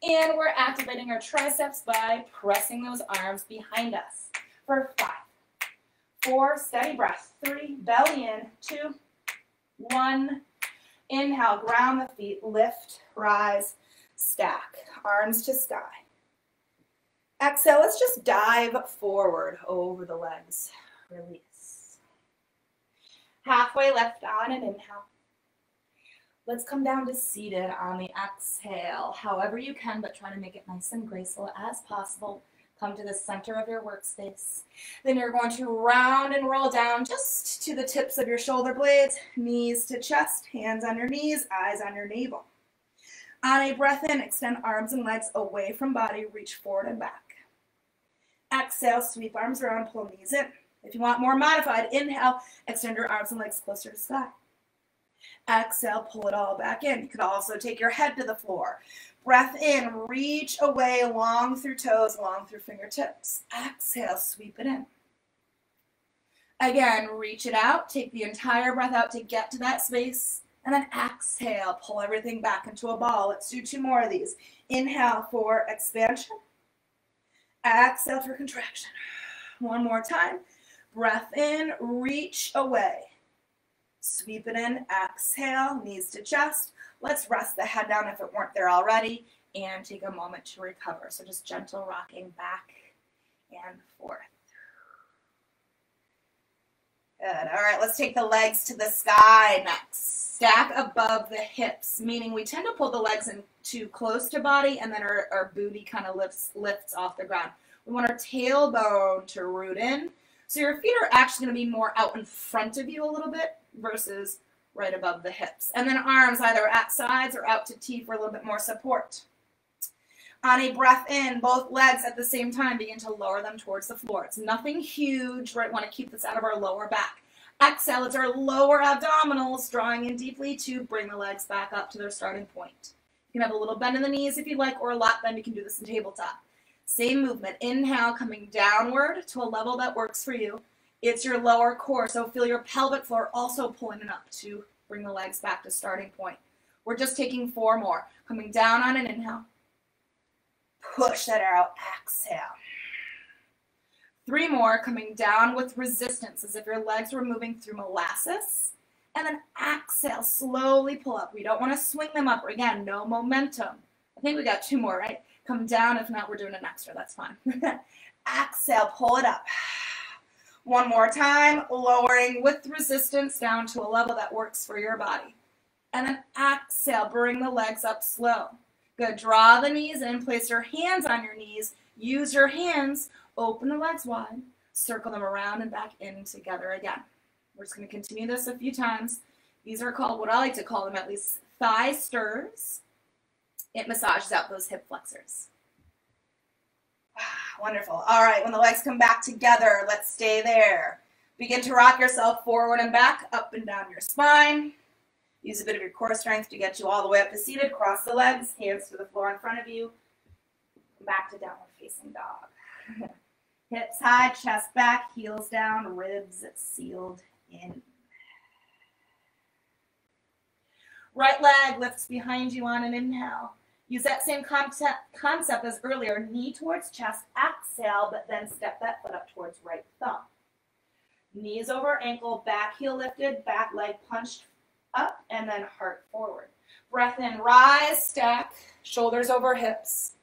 And we're activating our triceps by pressing those arms behind us. For 5, 4, steady breath. 3, belly in. 2, 1. Inhale, ground the feet, lift, rise, stack. Arms to sky. Exhale, let's just dive forward over the legs. Release. Halfway left on an inhale. Let's come down to seated on the exhale. However you can, but try to make it nice and graceful as possible. Come to the center of your workspace. Then you're going to round and roll down just to the tips of your shoulder blades, knees to chest, hands on your knees, eyes on your navel. On a breath in, extend arms and legs away from body, reach forward and back. Exhale, sweep arms around, pull knees in. If you want more modified, inhale, extend your arms and legs closer to sky. Exhale, pull it all back in. You could also take your head to the floor. Breath in, reach away, long through toes, long through fingertips. Exhale, sweep it in. Again, reach it out. Take the entire breath out to get to that space. And then exhale, pull everything back into a ball. Let's do 2 more of these. Inhale for expansion. Exhale for contraction. One more time. Breath in, reach away. Sweep it in, exhale, knees to chest. Let's rest the head down if it weren't there already and take a moment to recover. So just gentle rocking back and forth. Good. All right, let's take the legs to the sky next. Stack above the hips, meaning we tend to pull the legs in too close to body and then our booty kind of lifts off the ground. We want our tailbone to root in. So your feet are actually going to be more out in front of you a little bit versus right above the hips. And then arms either at sides or out to T for a little bit more support. On a breath in, both legs at the same time begin to lower them towards the floor. It's nothing huge, right? We want to keep this out of our lower back. Exhale, it's our lower abdominals drawing in deeply to bring the legs back up to their starting point. You can have a little bend in the knees if you like, or a lap bend. You can do this in tabletop. Same movement. Inhale, coming downward to a level that works for you. It's your lower core, so feel your pelvic floor also pulling it up to bring the legs back to starting point. We're just taking 4 more. Coming down on an inhale. Push that out, exhale. 3 more, coming down with resistance, as if your legs were moving through molasses. And then exhale, slowly pull up. We don't want to swing them up. Again, no momentum. I think we got 2 more, right? Come down. If not, we're doing an extra. That's fine. Exhale, pull it up. 1 more time, lowering with resistance down to a level that works for your body. And then exhale, bring the legs up slow. Good. Draw the knees in. Place your hands on your knees. Use your hands. Open the legs wide. Circle them around and back in together again. We're just going to continue this a few times. These are called, what I like to call them at least, thigh stirs. It massages out those hip flexors. Wonderful. All right, when the legs come back together, let's stay there. Begin to rock yourself forward and back, up and down your spine. Use a bit of your core strength to get you all the way up to seated. Cross the legs, hands to the floor in front of you. Back to downward facing dog. Hips high, chest back, heels down, ribs sealed in. Right leg lifts behind you on an inhale. Use that same concept as earlier. Knee towards chest, exhale, but then step that foot up towards right thumb. Knees over ankle, back heel lifted, back leg punched up, and then heart forward. Breath in, rise, stack, shoulders over hips.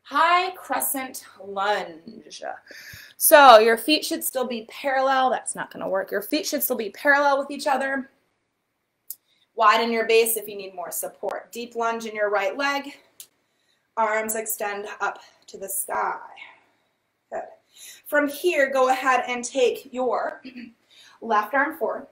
High crescent lunge. So your feet should still be parallel. That's not going to work. Your feet should still be parallel with each other. Widen your base if you need more support. Deep lunge in your right leg. Arms extend up to the sky. Good. From here, go ahead and take your left arm forward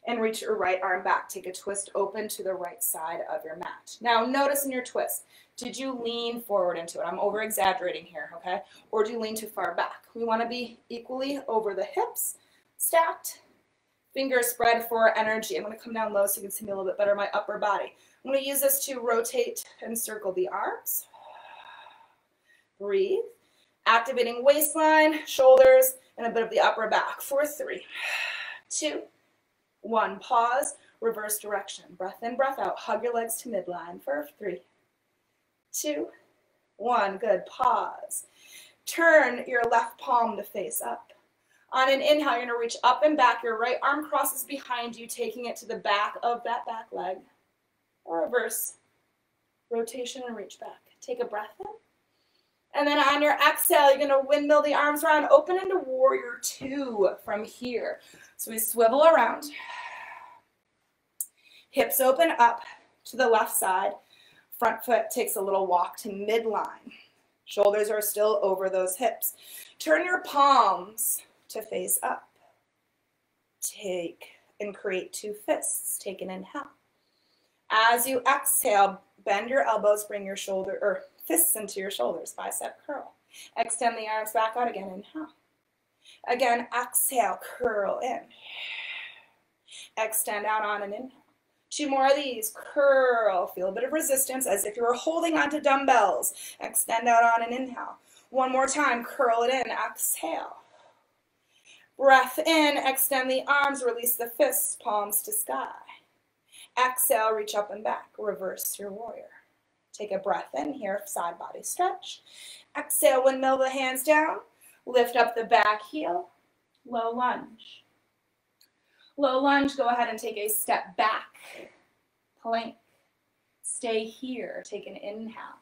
and reach your right arm back. Take a twist open to the right side of your mat. Now notice in your twist, did you lean forward into it? I'm over exaggerating here, okay? Or do you lean too far back? We want to be equally over the hips, stacked. Fingers spread for energy. I'm going to come down low so you can see me a little bit better, my upper body. I'm going to use this to rotate and circle the arms. Breathe. Activating waistline, shoulders, and a bit of the upper back for 3, 2, 1. Pause. Reverse direction. Breath in, breath out. Hug your legs to midline for 3, 2, 1. Good. Pause. Turn your left palm to face up. On an inhale, you're going to reach up and back. Your right arm crosses behind you, taking it to the back of that back leg. Or reverse rotation and reach back. Take a breath in. And then on your exhale, you're going to windmill the arms around, open into warrior 2 from here. So we swivel around. Hips open up to the left side. Front foot takes a little walk to midline. Shoulders are still over those hips. Turn your palms to face up. Take and create 2 fists. Take an inhale. As you exhale, bend your elbows, bring your shoulder or fists into your shoulders, bicep curl. Extend the arms back out again, inhale. Again, exhale, curl in. Extend out on an inhale. 2 more of these, curl. Feel a bit of resistance as if you were holding onto dumbbells. Extend out on an inhale. 1 more time, curl it in, exhale. Breath in, extend the arms, release the fists, palms to sky. Exhale, reach up and back, reverse your warrior. Take a breath in here, side body stretch. Exhale, windmill the hands down, lift up the back heel, low lunge. Low lunge, go ahead and take a step back, plank. Stay here, take an inhale.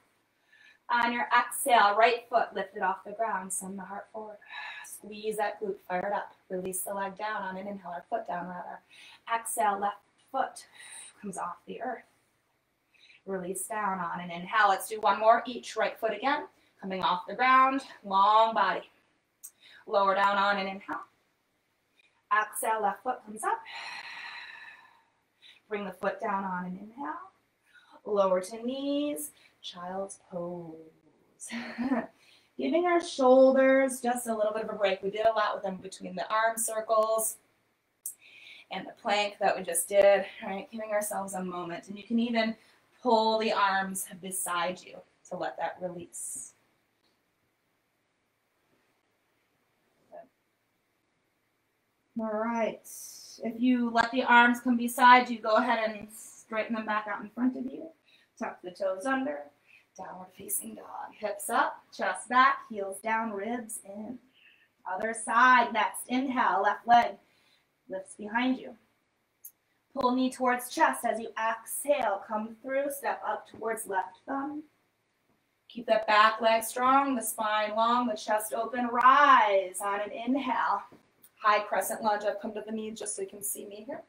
On your exhale, right foot lifted off the ground, send the heart forward. Squeeze that glute, fire it up. Release the leg down on an inhale, or foot down rather. Exhale, left foot comes off the earth. Release down on an inhale. Let's do one more each. Right foot again, coming off the ground, long body. Lower down on an inhale. Exhale, left foot comes up. Bring the foot down on an inhale. Lower to knees, child's pose. Giving our shoulders just a little bit of a break. We did a lot with them between the arm circles and the plank that we just did, right? Giving ourselves a moment. And you can even pull the arms beside you to let that release. All right. If you let the arms come beside you, go ahead and straighten them back out in front of you. Tuck the toes under. Downward facing dog. Hips up, chest back, heels down, ribs in. Other side next. Inhale, left leg lifts behind you. Pull knee towards chest as you exhale. Come through, step up towards left thumb. Keep that back leg strong, the spine long, the chest open. Rise on an inhale. High crescent lunge. I've come to the knees just so you can see me here.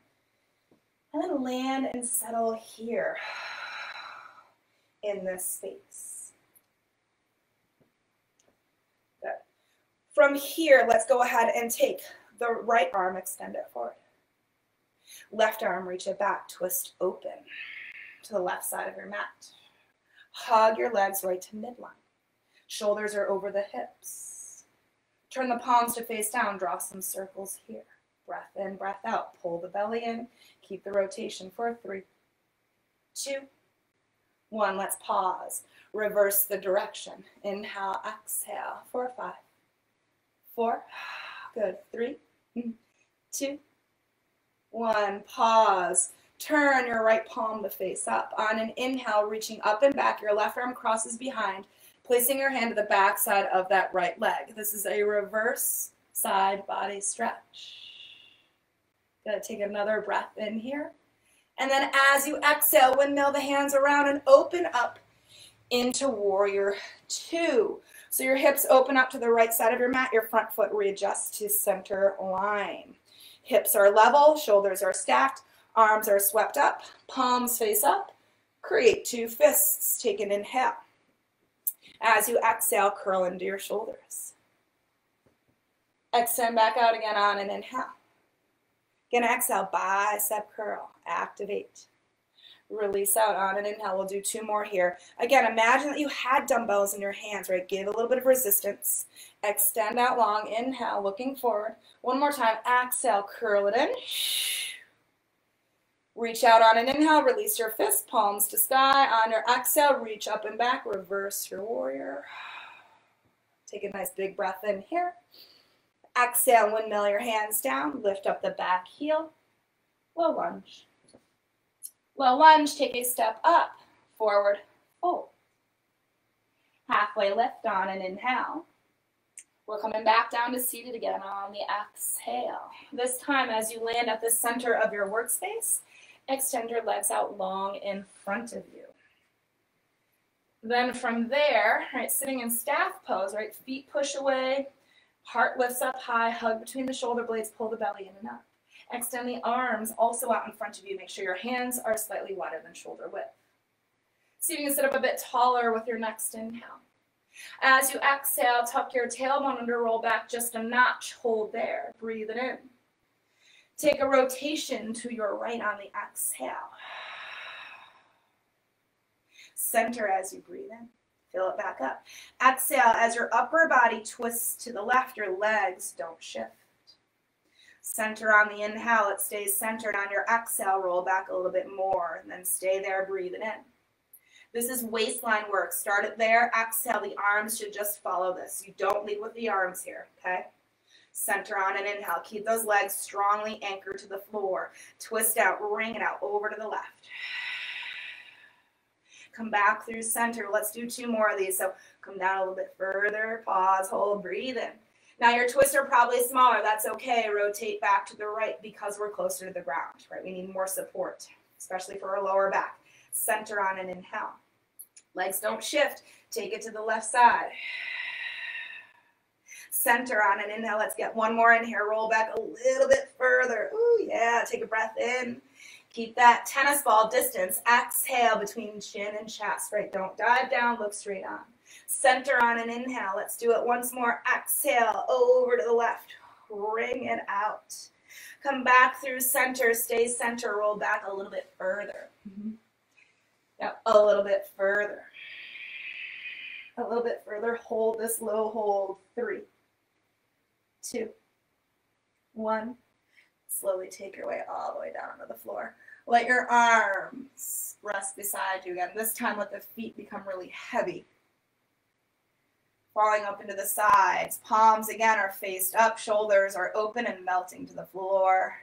And then land and settle here in this space. Good. From here, let's go ahead and take the right arm, extend it forward. Left arm, reach it back, twist open to the left side of your mat. Hug your legs right to midline. Shoulders are over the hips. Turn the palms to face down, draw some circles here. Breath in, breath out. Pull the belly in. Keep the rotation for 3, 2, 1. Let's pause. Reverse the direction. Inhale, exhale for 5, 4. Good. 3, 2, 1. Pause. Turn your right palm to face up. On an inhale, reaching up and back, your left arm crosses behind, placing your hand to the back side of that right leg. This is a reverse side body stretch. Good. Take another breath in here. And then as you exhale, windmill the hands around and open up into warrior 2. So your hips open up to the right side of your mat. Your front foot readjusts to center line. Hips are level, shoulders are stacked, arms are swept up, palms face up. Create 2 fists. Take an inhale. As you exhale, curl into your shoulders. Extend back out again on an inhale. Again, exhale, bicep curl, activate. Release out on an inhale. We'll do 2 more here. Again, imagine that you had dumbbells in your hands, right? Give a little bit of resistance. Extend out long. Inhale, looking forward. One more time. Exhale, curl it in. Reach out on an inhale. Release your fist, palms to sky. On your exhale, reach up and back. Reverse your warrior. Take a nice big breath in here. Exhale, windmill your hands down. Lift up the back heel. Low lunge. Low lunge, take a step up, forward, fold. Halfway lift on an inhale. We're coming back down to seated again on the exhale. This time as you land at the center of your workspace, extend your legs out long in front of you. Then from there, right, sitting in staff pose, right, feet push away, heart lifts up high, hug between the shoulder blades, pull the belly in and up. Extend the arms also out in front of you. Make sure your hands are slightly wider than shoulder width. See if you can sit up a bit taller with your next inhale. As you exhale, tuck your tailbone under, roll back just a notch. Hold there. Breathe it in. Take a rotation to your right on the exhale. Center as you breathe in. Fill it back up. Exhale as your upper body twists to the left. Your legs don't shift. Center on the inhale, it stays centered. On your exhale, roll back a little bit more, and then stay there, breathe it in. This is waistline work. Start it there. Exhale, the arms should just follow this. You don't lead with the arms here, okay? Center on an inhale. Keep those legs strongly anchored to the floor. Twist out, wring it out, over to the left. Come back through center. Let's do 2 more of these. So come down a little bit further, pause, hold, breathe in. Now your twists are probably smaller. That's okay. Rotate back to the right because we're closer to the ground, right? We need more support, especially for our lower back. Center on an inhale. Legs don't shift. Take it to the left side. Center on an inhale. Let's get one more in here. Roll back a little bit further. Ooh, yeah. Take a breath in. Keep that tennis ball distance. Exhale between chin and chest, right? Don't dive down. Look straight on. Center on an inhale. Let's do it once more. Exhale over to the left. Bring it out. Come back through center. Stay center. Roll back a little bit further. Yep, a little bit further. A little bit further. Hold this low hold. 3, 2, 1. Slowly take your way all the way down to the floor. Let your arms rest beside you again. This time let the feet become really heavy. Falling up into the sides. Palms again are faced up. Shoulders are open and melting to the floor.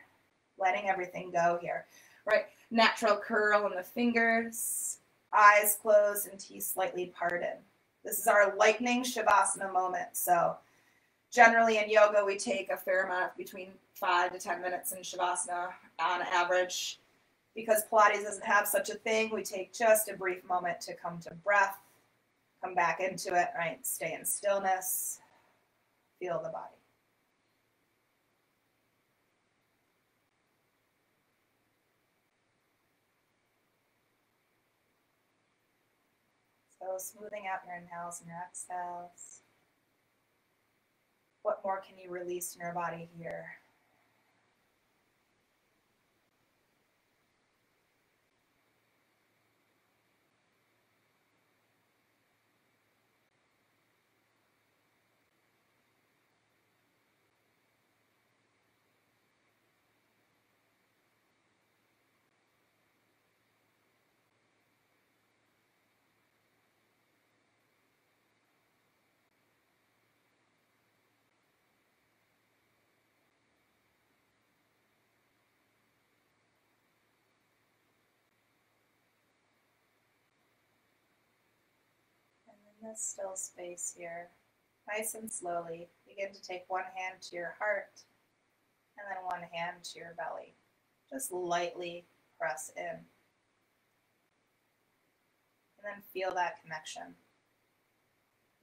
Letting everything go here. Right. Natural curl in the fingers. Eyes closed and teeth slightly parted. This is our lightning Shavasana moment. So generally in yoga, we take a fair amount of between 5 to 10 minutes in Shavasana on average. Because Pilates doesn't have such a thing, we take just a brief moment to come to breath, come back into it, right? Stay in stillness, feel the body. So smoothing out your inhales and your exhales. What more can you release in your body here? In this still space here, nice and slowly, begin to take one hand to your heart and then one hand to your belly. Just lightly press in. And then feel that connection.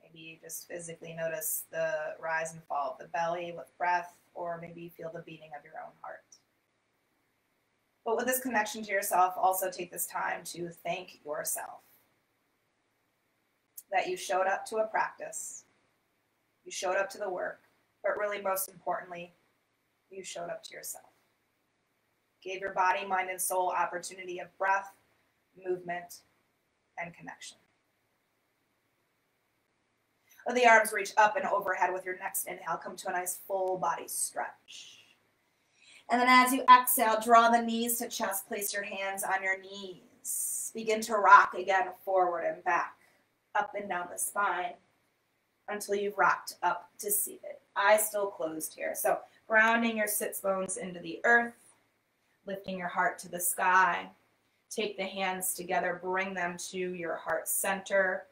Maybe you just physically notice the rise and fall of the belly with breath, or maybe feel the beating of your own heart. But with this connection to yourself, also take this time to thank yourself. That you showed up to a practice, you showed up to the work, but really most importantly, you showed up to yourself. Gave your body, mind, and soul opportunity of breath, movement, and connection. Let the arms reach up and overhead with your next inhale. Come to a nice full body stretch. And then as you exhale, draw the knees to chest. Place your hands on your knees. Begin to rock again forward and back, up and down the spine until you've rocked up to seated. Eyes still closed here. So grounding your sits bones into the earth, lifting your heart to the sky. Take the hands together, bring them to your heart center,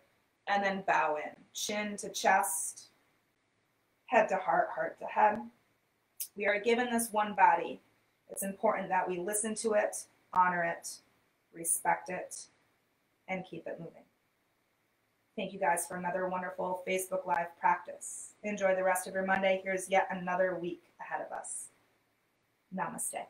and then bow in. Chin to chest, head to heart, heart to head. We are given this one body. It's important that we listen to it, honor it, respect it, and keep it moving. Thank you guys for another wonderful Facebook Live practice. Enjoy the rest of your Monday. Here's yet another week ahead of us. Namaste.